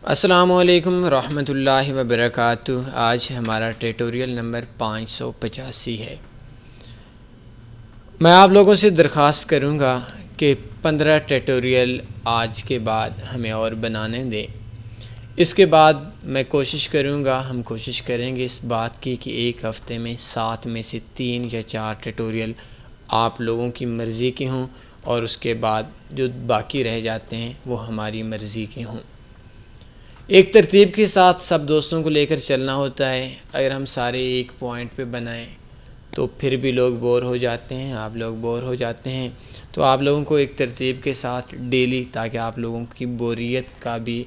अस्सलामुअलैकुम रहमतुल्लाहि व बरकातुहू। आज हमारा ट्यूटोरियल नंबर 585 है। मैं आप लोगों से दरख्वास्त करूंगा कि 15 ट्यूटोरियल आज के बाद हमें और बनाने दें। इसके बाद मैं कोशिश करूंगा, हम कोशिश करेंगे इस बात की कि एक हफ़्ते में 7 में से 3 या 4 ट्यूटोरियल आप लोगों की मर्ज़ी के हों और उसके बाद जो बाकी रह जाते हैं वो हमारी मर्ज़ी के हों। एक तरतीब के साथ सब दोस्तों को लेकर चलना होता है। अगर हम सारे एक पॉइंट पे बनाएं तो फिर भी लोग बोर हो जाते हैं, आप लोग बोर हो जाते हैं। तो आप लोगों को एक तरतीब के साथ डेली, ताकि आप लोगों की बोरियत का भी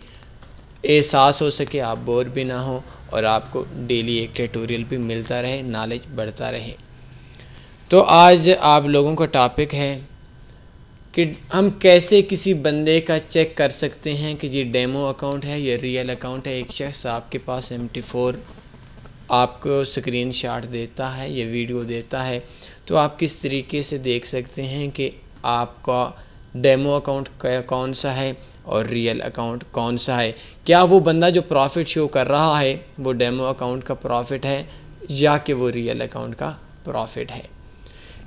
एहसास हो सके, आप बोर भी ना हो और आपको डेली एक ट्यूटोरियल भी मिलता रहे, नॉलेज बढ़ता रहे। तो आज आप लोगों का टॉपिक है कि हम कैसे किसी बंदे का चेक कर सकते हैं कि ये डेमो अकाउंट है या रियल अकाउंट है। एक शख्स आपके पास MT4 आपको स्क्रीनशॉट देता है या वीडियो देता है, तो आप किस तरीके से देख सकते हैं कि आपका डेमो अकाउंट कौन सा है और रियल अकाउंट कौन सा है। क्या वो बंदा जो प्रॉफिट शो कर रहा है वो डेमो अकाउंट का प्रॉफिट है या कि वो रियल अकाउंट का प्रॉफिट है।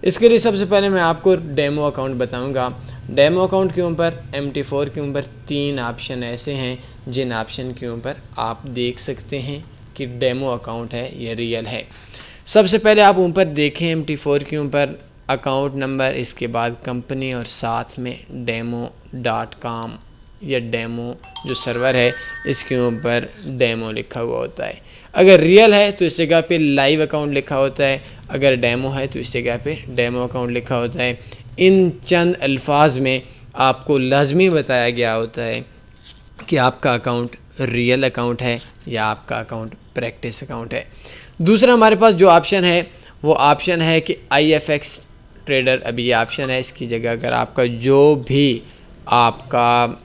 इसके लिए सबसे पहले मैं आपको डेमो अकाउंट बताऊंगा। डेमो अकाउंट के ऊपर MT4 के ऊपर 3 ऑप्शन ऐसे हैं जिन ऑप्शन के ऊपर आप देख सकते हैं कि डेमो अकाउंट है या रियल है। सबसे पहले आप ऊपर देखें MT4 के ऊपर अकाउंट नंबर, इसके बाद कंपनी और साथ में demo.com या डेमो जो सर्वर है इसके ऊपर डेमो लिखा हुआ होता है। अगर रियल है तो इस जगह पे लाइव अकाउंट लिखा होता है, अगर डेमो है तो इस जगह पे डेमो अकाउंट लिखा होता है। इन चंद अल्फाज में आपको लाजमी बताया गया होता है कि आपका अकाउंट रियल अकाउंट है या आपका अकाउंट प्रैक्टिस अकाउंट है। दूसरा हमारे पास जो ऑप्शन है वो ऑप्शन है कि IFX ट्रेडर। अभी ये ऑप्शन है, इसकी जगह अगर आपका जो भी आपका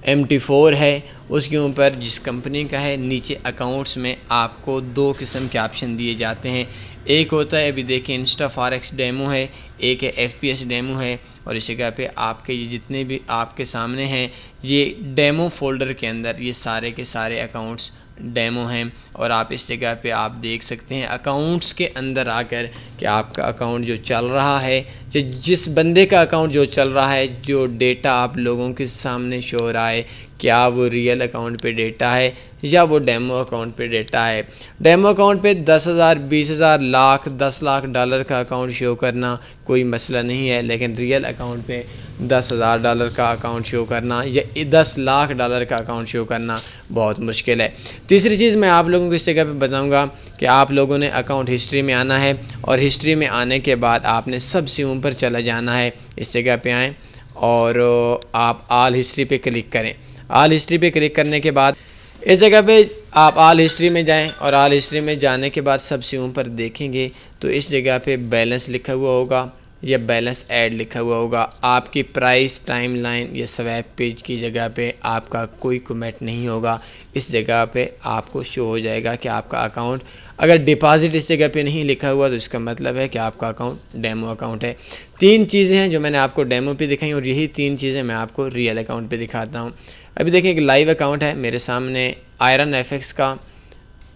MT4 है उसके ऊपर जिस कंपनी का है, नीचे अकाउंट्स में आपको 2 किस्म के ऑप्शन दिए जाते हैं। एक होता है, अभी देखिए, इंस्टा फॉरेक्स डेमो है, एक है FPS डेमो है। और इस जगह पे आपके ये जितने भी आपके सामने हैं ये डेमो फोल्डर के अंदर ये सारे के सारे अकाउंट्स डेमो हैं। और आप इस जगह पे आप देख सकते हैं अकाउंट्स के अंदर आकर कि आपका अकाउंट जो चल रहा है, जिस बंदे का अकाउंट जो चल रहा है, जो डेटा आप लोगों के सामने शो हो रहा है, क्या वो रियल अकाउंट पे डेटा है या वो डेमो अकाउंट पे डेटा है। डेमो अकाउंट पे 10,000, 20,000, लाख, 10 लाख डॉलर का अकाउंट शो करना कोई मसला नहीं है, लेकिन रियल अकाउंट पे 10,000 डॉलर का अकाउंट शो करना या 10 लाख डॉलर का अकाउंट शो करना बहुत मुश्किल है। तीसरी चीज़ मैं आप लोगों को इस जगह पे बताऊंगा कि आप लोगों ने अकाउंट हिस्ट्री में आना है और हिस्ट्री में आने के बाद आपने सबसे ऊपर चला जाना है। इस जगह पे आएँ और आप ऑल हिस्ट्री पे क्लिक करें। ऑल हिस्ट्री पे क्लिक करने के बाद इस जगह पे आप ऑल हिस्ट्री में जाएं और ऑल हिस्ट्री में जाने के बाद सबसे ऊपर देखेंगे तो इस जगह पे बैलेंस लिखा हुआ होगा या बैलेंस ऐड लिखा हुआ होगा। आपकी प्राइस, टाइमलाइन या स्वैप पेज की जगह पे आपका कोई कमेंट नहीं होगा। इस जगह पे आपको शो हो जाएगा कि आपका अकाउंट, अगर डिपॉजिट इस जगह पे नहीं लिखा हुआ तो इसका मतलब है कि आपका अकाउंट डेमो अकाउंट है। 3 चीज़ें हैं जो मैंने आपको डेमो पे दिखाई और यही 3 चीज़ें मैं आपको रियल अकाउंट पे दिखाता हूँ। अभी देखिए, एक लाइव अकाउंट है मेरे सामने IronFX का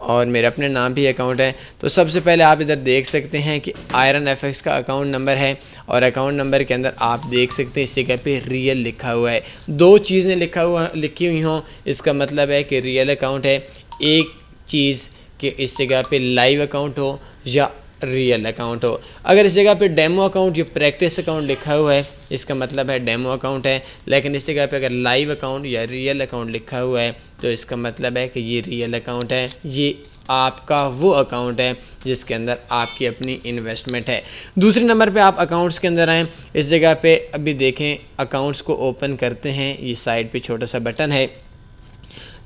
और मेरे अपने नाम भी अकाउंट है। तो सबसे पहले आप इधर देख सकते हैं कि IronFX का अकाउंट नंबर है और अकाउंट नंबर के अंदर आप देख सकते हैं इस जगह पे रियल लिखा हुआ है। 2 चीज़ें लिखी हुई हों इसका मतलब है कि रियल अकाउंट है। एक चीज़ कि इस जगह पे लाइव अकाउंट हो या रियल अकाउंट हो। अगर इस जगह पे डेमो अकाउंट या प्रैक्टिस अकाउंट लिखा हुआ है इसका मतलब है डेमो अकाउंट है, लेकिन इस जगह पे अगर लाइव अकाउंट या रियल अकाउंट लिखा हुआ है तो इसका मतलब है कि ये रियल अकाउंट है, ये आपका वो अकाउंट है जिसके अंदर आपकी अपनी इन्वेस्टमेंट है। दूसरे नंबर पे आप अकाउंट्स के अंदर आएँ। इस जगह पे अभी देखें अकाउंट्स को ओपन करते हैं, ये साइड पे छोटा सा बटन है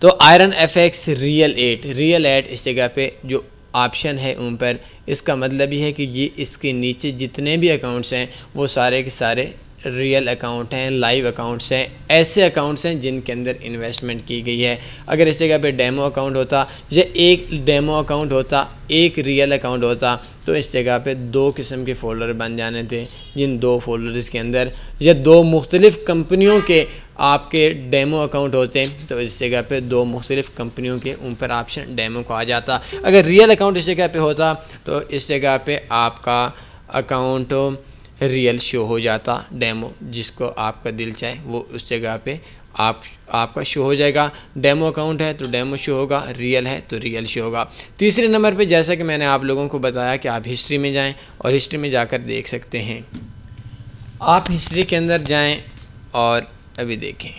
तो IronFX रियल 8 इस जगह पे जो ऑप्शन है ऊपर, इसका मतलब ये है कि ये इसके नीचे जितने भी अकाउंट्स हैं वो सारे के सारे रियल अकाउंट हैं, लाइव अकाउंट्स हैं, ऐसे अकाउंट्स हैं जिनके अंदर इन्वेस्टमेंट की गई है। अगर इस जगह पे डेमो अकाउंट होता या एक डेमो अकाउंट होता, एक रियल अकाउंट होता, तो इस जगह पे 2 किस्म के फ़ोल्डर बन जाने थे, जिन 2 फोल्डर्स के अंदर या 2 मुख्तलिफ़ कंपनियों के आपके डेमो अकाउंट होते हैं, तो इस जगह पे 2 मुख्तलिफ़ कंपनियों के ऊपर ऑप्शन डेमो को आ जाता। अगर रियल अकाउंट इस जगह पे होता तो इस जगह पे आपका अकाउंट रियल शो हो जाता, डेमो जिसको आपका दिल चाहे वो उस जगह पे आपका शो हो जाएगा। डेमो अकाउंट है तो डेमो शो होगा, रियल है तो रियल शो होगा। तीसरे नंबर पे जैसा कि मैंने आप लोगों को बताया कि आप हिस्ट्री में जाएं और हिस्ट्री में जाकर देख सकते हैं। आप हिस्ट्री के अंदर जाएं और अभी देखें,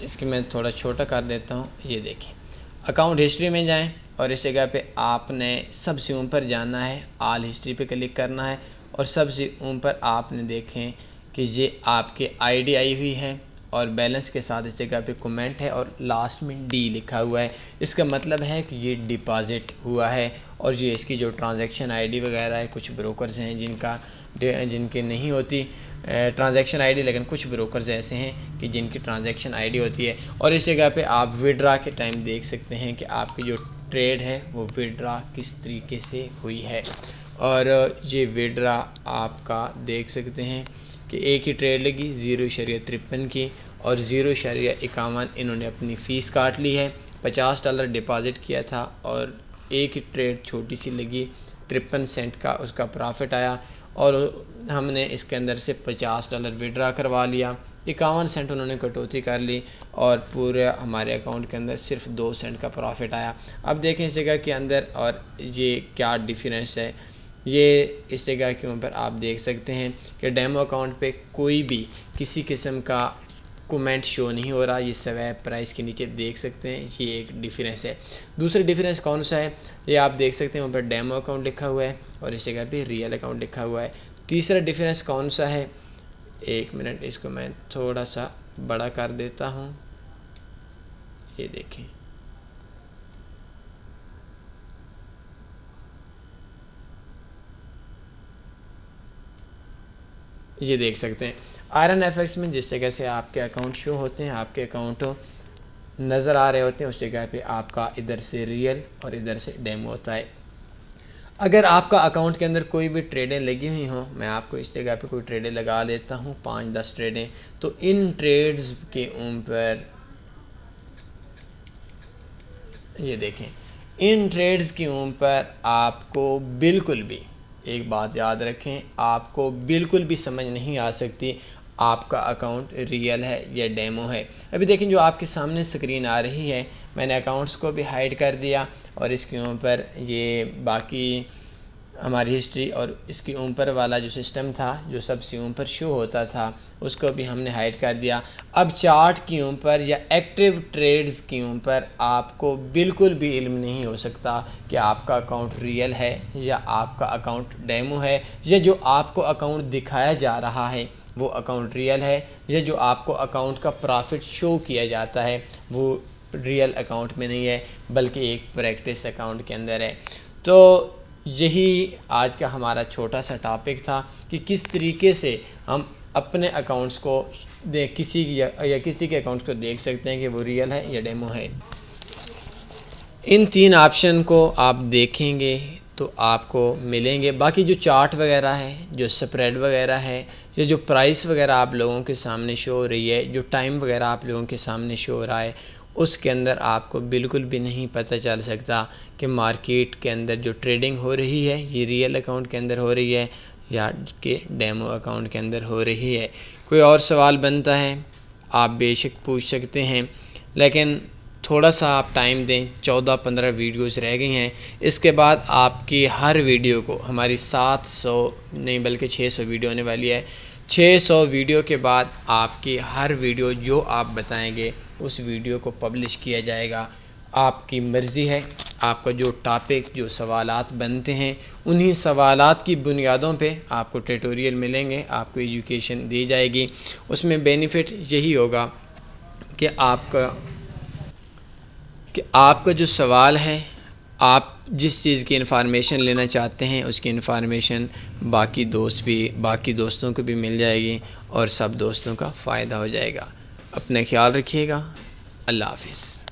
इसकी मैं थोड़ा छोटा कर देता हूँ। ये देखें, अकाउंट हिस्ट्री में जाएं और इस जगह पे आपने सबसे ऊपर जाना है, ऑल हिस्ट्री पे क्लिक करना है और सबसे ऊपर आपने देखें कि ये आपके आईडी आई हुई है और बैलेंस के साथ इस जगह पे कमेंट है और लास्ट में डी लिखा हुआ है। इसका मतलब है कि ये डिपॉज़िट हुआ है और ये इसकी जो ट्रांजैक्शन आईडी वगैरह है, कुछ ब्रोकर्स हैं जिनके नहीं होती ट्रांजैक्शन आईडी, लेकिन कुछ ब्रोकर्स ऐसे हैं कि जिनकी ट्रांजैक्शन आईडी होती है। और इस जगह पे आप विड्रा के टाइम देख सकते हैं कि आपकी जो ट्रेड है वो विड्रा किस तरीके से हुई है। और ये विड्रा आपका देख सकते हैं कि एक ही ट्रेड लगी 0.53 की और 0.51 इन्होंने अपनी फ़ीस काट ली है। $50 डिपॉज़िट किया था और एक ही ट्रेड छोटी सी लगी, 53 सेंट का उसका प्रॉफिट आया और हमने इसके अंदर से $50 विड्रा करवा लिया। 51 सेंट उन्होंने कटौती कर ली और पूरे हमारे अकाउंट के अंदर सिर्फ 2 सेंट का प्रॉफिट आया। अब देखें इस जगह के अंदर और ये क्या डिफरेंस है। ये इस जगह के ऊपर आप देख सकते हैं कि डेमो अकाउंट पे कोई भी किसी किस्म का कमेंट शो नहीं हो रहा, ये स्वैप प्राइस के नीचे देख सकते हैं। ये एक डिफरेंस है। दूसरा डिफरेंस कौन सा है, ये आप देख सकते हैं ऊपर डेमो अकाउंट लिखा हुआ है और इस जगह पे रियल अकाउंट लिखा हुआ है। तीसरा डिफरेंस कौन सा है, एक मिनट इसको मैं थोड़ा सा बड़ा कर देता हूँ। ये देखें, ये देख सकते हैं आयरन एफएक्स में जिस जगह से आपके अकाउंट शो होते हैं, आपके अकाउंट नज़र आ रहे होते हैं, उस जगह पे आपका इधर से रियल और इधर से डेमो होता है। अगर आपका अकाउंट के अंदर कोई भी ट्रेडें लगी हुई हों, मैं आपको इस जगह पे कोई ट्रेडें लगा लेता हूँ, 5-10 ट्रेडें, तो इन ट्रेड्स के ऊपर ये देखें, इन ट्रेड्स के ऊपर आपको बिल्कुल भी एक बात याद रखें, आपको बिल्कुल भी समझ नहीं आ सकती आपका अकाउंट रियल है या डेमो है। अभी देखें जो आपके सामने स्क्रीन आ रही है, मैंने अकाउंट्स को भी हाइड कर दिया और इसके ऊपर ये बाकी हमारी हिस्ट्री और इसके ऊपर वाला जो सिस्टम था जो सबसे ऊपर शो होता था उसको भी हमने हाइड कर दिया। अब चार्ट के ऊपर या एक्टिव ट्रेड्स के ऊपर आपको बिल्कुल भी इल्म नहीं हो सकता कि आपका अकाउंट रियल है या आपका अकाउंट डेमो है, या जो आपको अकाउंट दिखाया जा रहा है वो अकाउंट रियल है, या जो आपको अकाउंट का प्रॉफिट शो किया जाता है वो रियल अकाउंट में नहीं है बल्कि एक प्रैक्टिस अकाउंट के अंदर है। तो यही आज का हमारा छोटा सा टॉपिक था कि किस तरीके से हम अपने अकाउंट्स को किसी के अकाउंट को देख सकते हैं कि वो रियल है या डेमो है। इन 3 ऑप्शन को आप देखेंगे तो आपको मिलेंगे। बाकी जो चार्ट वगैरह है, जो स्प्रेड वगैरह है, या जो प्राइस वगैरह आप लोगों के सामने शो हो रही है, जो टाइम वगैरह आप लोगों के सामने शो हो रहा है, उसके अंदर आपको बिल्कुल भी नहीं पता चल सकता कि मार्केट के अंदर जो ट्रेडिंग हो रही है ये रियल अकाउंट के अंदर हो रही है या कि डेमो अकाउंट के अंदर हो रही है। कोई और सवाल बनता है आप बेशक पूछ सकते हैं, लेकिन थोड़ा सा आप टाइम दें। 14-15 वीडियोस रह गई हैं, इसके बाद आपकी हर वीडियो को हमारी 700 नहीं बल्कि 600 वीडियो होने वाली है। 600 वीडियो के बाद आपकी हर वीडियो जो आप बताएंगे उस वीडियो को पब्लिश किया जाएगा आपकी मर्ज़ी है। आपका जो टॉपिक, जो सवालात बनते हैं, उन्हीं सवालात की बुनियादों पे आपको ट्यूटोरियल मिलेंगे, आपको एजुकेशन दी जाएगी। उसमें बेनिफ़िट यही होगा कि आपका जो सवाल है, आप जिस चीज़ की इन्फॉर्मेशन लेना चाहते हैं, उसकी इन्फॉर्मेशन बाकी दोस्तों को भी मिल जाएगी और सब दोस्तों का फ़ायदा हो जाएगा। अपना ख्याल रखिएगा। अल्लाह हाफ़िज़।